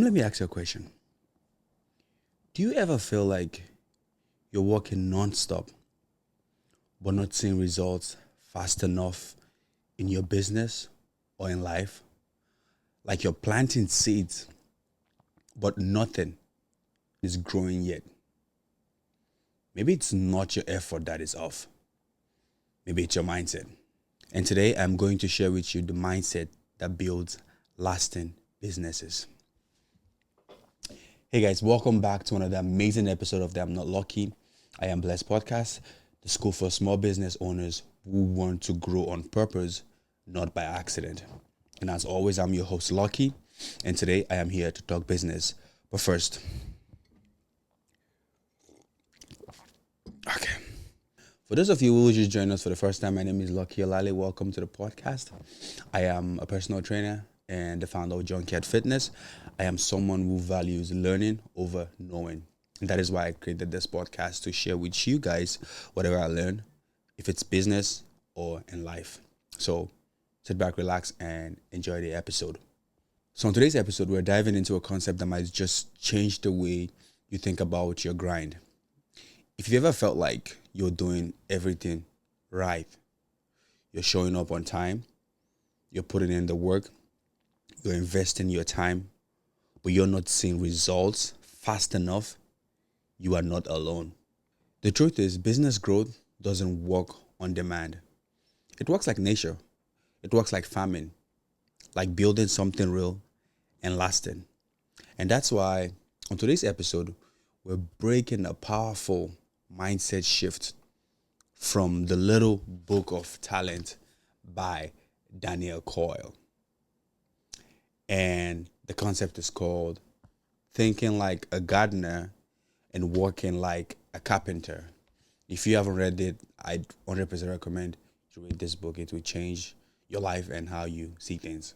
Let me ask you a question. Do you ever feel like you're working non-stop but not seeing results fast enough in your business or in life? Like you're planting seeds, but nothing is growing yet. Maybe it's not your effort that is off. Maybe it's your mindset. And today I'm going to share with you the mindset that builds lasting businesses. Hey guys, welcome back to another amazing episode of the I'm Not Lucky, I Am Blessed podcast, the school for small business owners who want to grow on purpose, not by accident. And as always, I'm your host, Lucky, and today I am here to talk business. But first, okay. For those of you who just joined us for the first time, my name is Lucky Olale. Welcome to the podcast. I am a personal trainer and the founder of Junkyard Fitness. I am someone who values learning over knowing. And that is why I created this podcast, to share with you guys whatever I learn, if it's business or in life. So sit back, relax, and enjoy the episode. So in today's episode, we're diving into a concept that might just change the way you think about your grind. If you ever felt like you're doing everything right, you're showing up on time, you're putting in the work, you're investing your time, but you're not seeing results fast enough, you are not alone. The truth is, business growth doesn't work on demand. It works like nature. It works like farming, like building something real and lasting. And that's why on today's episode, we're breaking a powerful mindset shift from the Little Book of Talent by Daniel Coyle. And the concept is called thinking like a gardener and working like a carpenter. If you haven't read it, I'd 100% recommend you read this book. It will change your life and how you see things.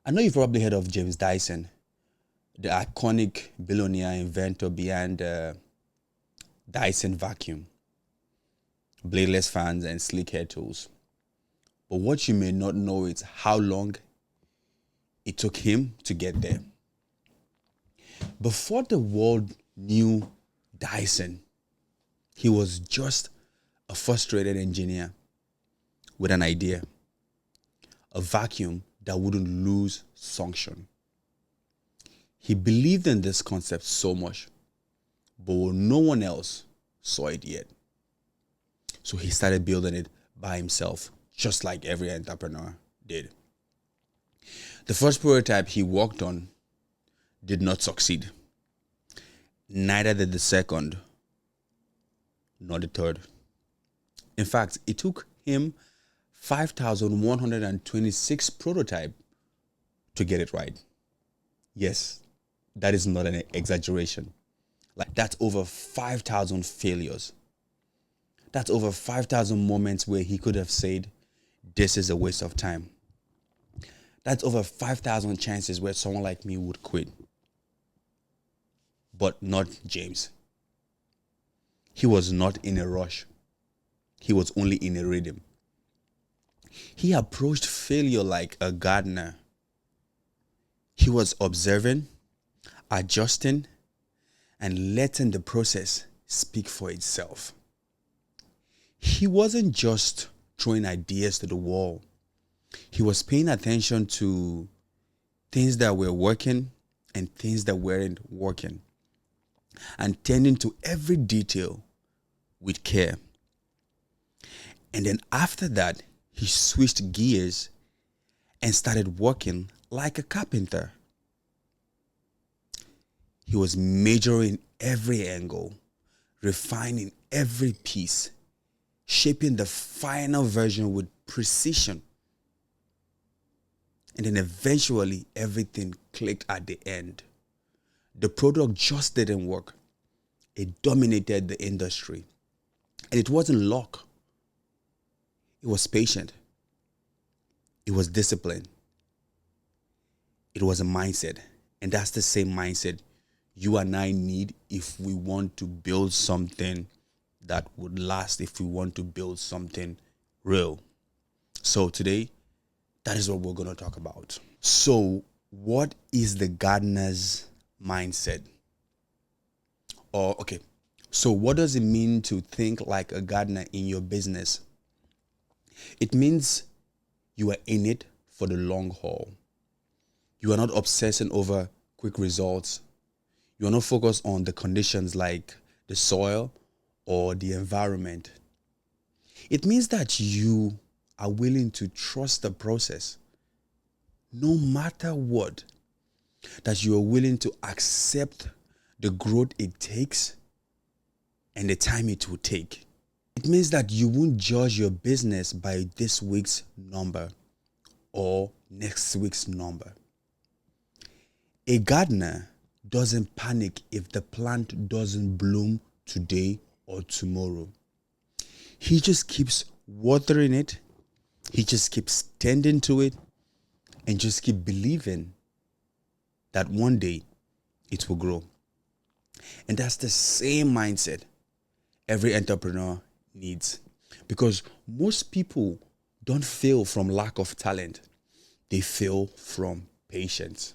I know you've probably heard of James Dyson, the iconic billionaire inventor behind the Dyson vacuum, bladeless fans, and sleek hair tools. But what you may not know is how long it took him to get there. Before the world knew Dyson, he was just a frustrated engineer with an idea, a vacuum that wouldn't lose function. He believed in this concept so much, but no one else saw it yet. So he started building it by himself, just like every entrepreneur did. The first prototype he worked on did not succeed. Neither did the second, nor the third. In fact, it took him 5,126 prototypes to get it right. Yes, that is not an exaggeration. Like, that's over 5,000 failures. That's over 5,000 moments where he could have said, this is a waste of time. That's over 5,000 chances where someone like me would quit. But not James. He was not in a rush. He was only in a rhythm. He approached failure like a gardener. He was observing, adjusting, and letting the process speak for itself. He wasn't just throwing ideas to the wall. He was paying attention to things that were working and things that weren't working, and tending to every detail with care. And then after that, he switched gears and started working like a carpenter. He was measuring every angle, refining every piece, shaping the final version with precision. And then eventually everything clicked at the end. The product just didn't work. It dominated the industry. And it wasn't luck. It was patient. It was discipline. It was a mindset. And that's the same mindset you and I need if we want to build something that would last, if we want to build something real. So today, that is what we're going to talk about. So What is the gardener's mindset? Or, okay, so what does it mean to think like a gardener in your business? It means you are in it for the long haul. You are not obsessing over quick results. You are not focused on the conditions like the soil or the environment. It means that you are willing to trust the process no matter what, that you are willing to accept the growth it takes and the time it will take. It means that you won't judge your business by this week's number or next week's number. A gardener doesn't panic if the plant doesn't bloom today or tomorrow. He just keeps watering it, he just keeps tending to it, and just keep believing that one day it will grow. And that's the same mindset every entrepreneur needs. Because most people don't fail from lack of talent, they fail from patience.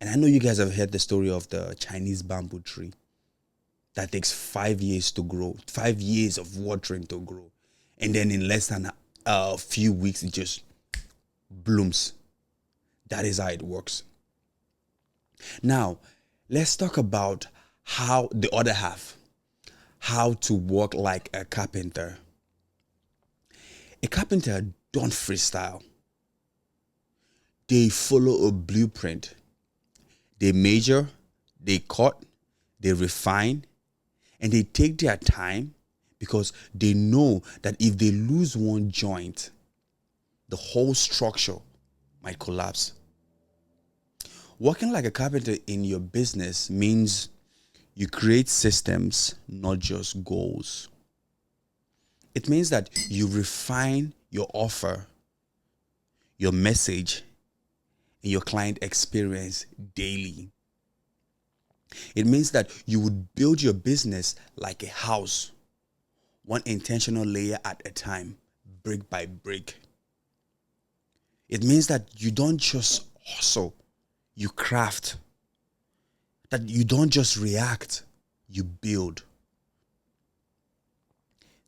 And I know you guys have heard the story of the Chinese bamboo tree that takes 5 years to grow, 5 years of watering to grow. And then in less than a few weeks, it just blooms. That is how it works. Now, let's talk about how the other half, how to work like a carpenter. A carpenter don't freestyle. They follow a blueprint. They measure, they cut, they refine, and they take their time because they know that if they lose one joint, the whole structure might collapse. Working like a carpenter in your business means you create systems, not just goals. It means that you refine your offer, your message, and your client experience daily. It means that you would build your business like a house, one intentional layer at a time, brick by brick. It means that you don't just hustle, you craft. That you don't just react, you build.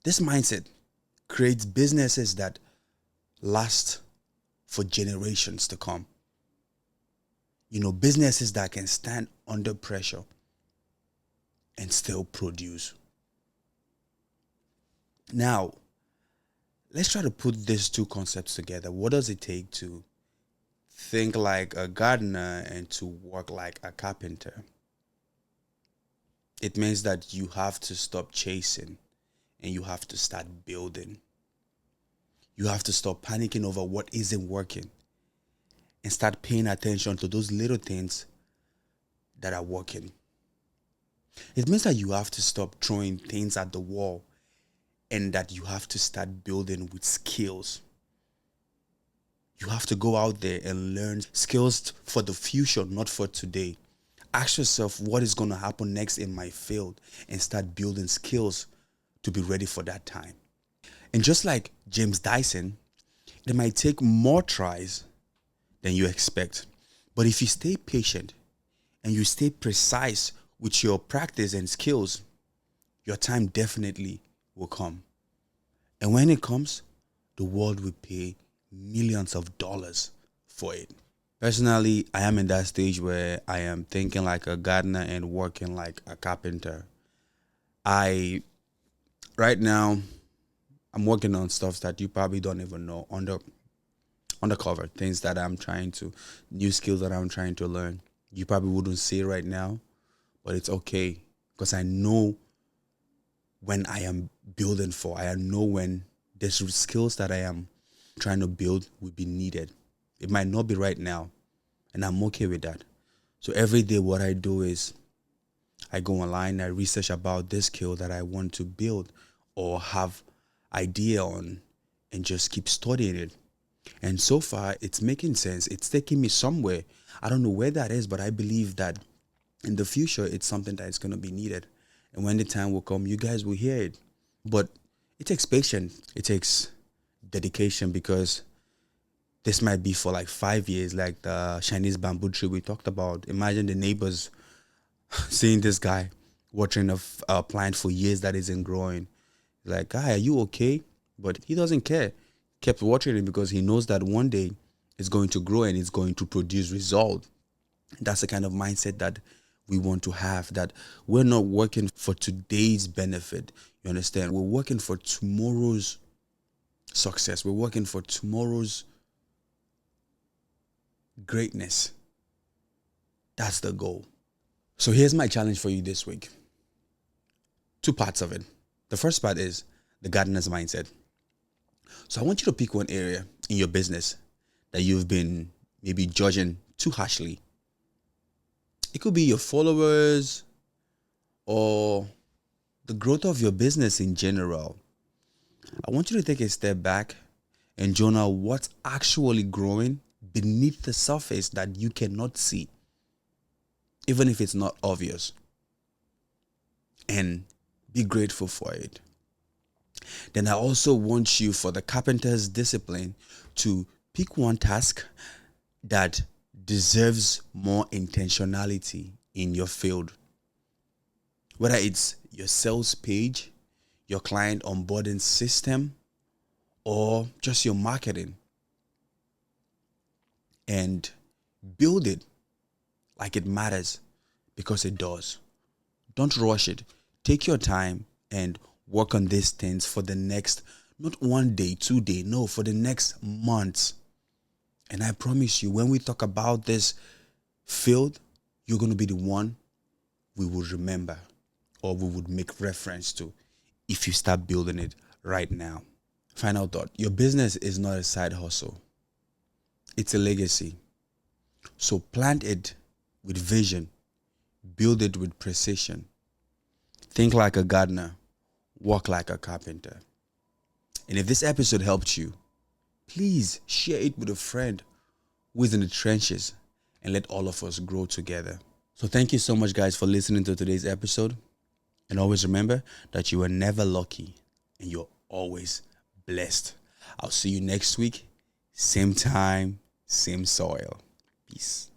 This mindset creates businesses that last for generations to come. Businesses that can stand under pressure and still produce. Now, let's try to put these two concepts together. What does it take to think like a gardener and to work like a carpenter? It means that you have to stop chasing and you have to start building. You have to stop panicking over what isn't working and start paying attention to those little things that are working. It means that you have to stop throwing things at the wall and that you have to start building with skills. You have to go out there and learn skills for the future, not for today. Ask yourself what is going to happen next in my field and start building skills to be ready for that time. And just like James Dyson, it might take more tries than you expect. But if you stay patient and you stay precise with your practice and skills, your time definitely will come. And when it comes, the world will pay millions of dollars for it. Personally, I am in that stage where I am thinking like a gardener and working like a carpenter. Right now, I'm working on stuff that you probably don't even know undercover, things that new skills that I'm trying to learn. You probably wouldn't see it right now, but it's okay because I know when I am building for. I know when the skills that I am trying to build will be needed. It might not be right now, and I'm okay with that. So every day what I do is I go online, I research about this skill that I want to build or have idea on and just keep studying it. And so far, it's making sense. It's taking me somewhere. I don't know where that is, but I believe that in the future, it's something that is going to be needed. And when the time will come, you guys will hear it. But it takes patience. It takes dedication because This might be for like 5 years, like the Chinese bamboo tree we talked about. Imagine the neighbors seeing this guy watering a plant for years that isn't growing. Like, guy, are you okay? But he doesn't care. Kept watering it because he knows that one day it's going to grow and it's going to produce result. That's the kind of mindset that we want to have, that we're not working for today's benefit. You understand? We're working for tomorrow's success. We're working for tomorrow's greatness. That's the goal. So here's my challenge for you this week. Two parts of it. The first part is the gardener's mindset. So I want you to pick one area in your business that you've been maybe judging too harshly. It could be your followers or the growth of your business in general. I want you to take a step back and journal what's actually growing beneath the surface that you cannot see, even if it's not obvious, and be grateful for it. Then I also want you, for the carpenter's discipline, to pick one task that deserves more intentionality in your field. Whether it's your sales page, your client onboarding system, or just your marketing. And build it like it matters, because it does. Don't rush it. Take your time and work on these things for the next, not 1 day, 2 day, no, for the next months. And I promise you, when we talk about this field, you're going to be the one we will remember, or we would make reference to, if you start building it right now. Final thought. Your business is not a side hustle. It's a legacy. So plant it with vision. Build it with precision. Think like a gardener. Walk like a carpenter. And if this episode helped you, please share it with a friend who is in the trenches, and let all of us grow together. So thank you so much, guys, for listening to today's episode. And always remember that you are never lucky and you're always blessed. I'll see you next week. Same time, same soil. Peace.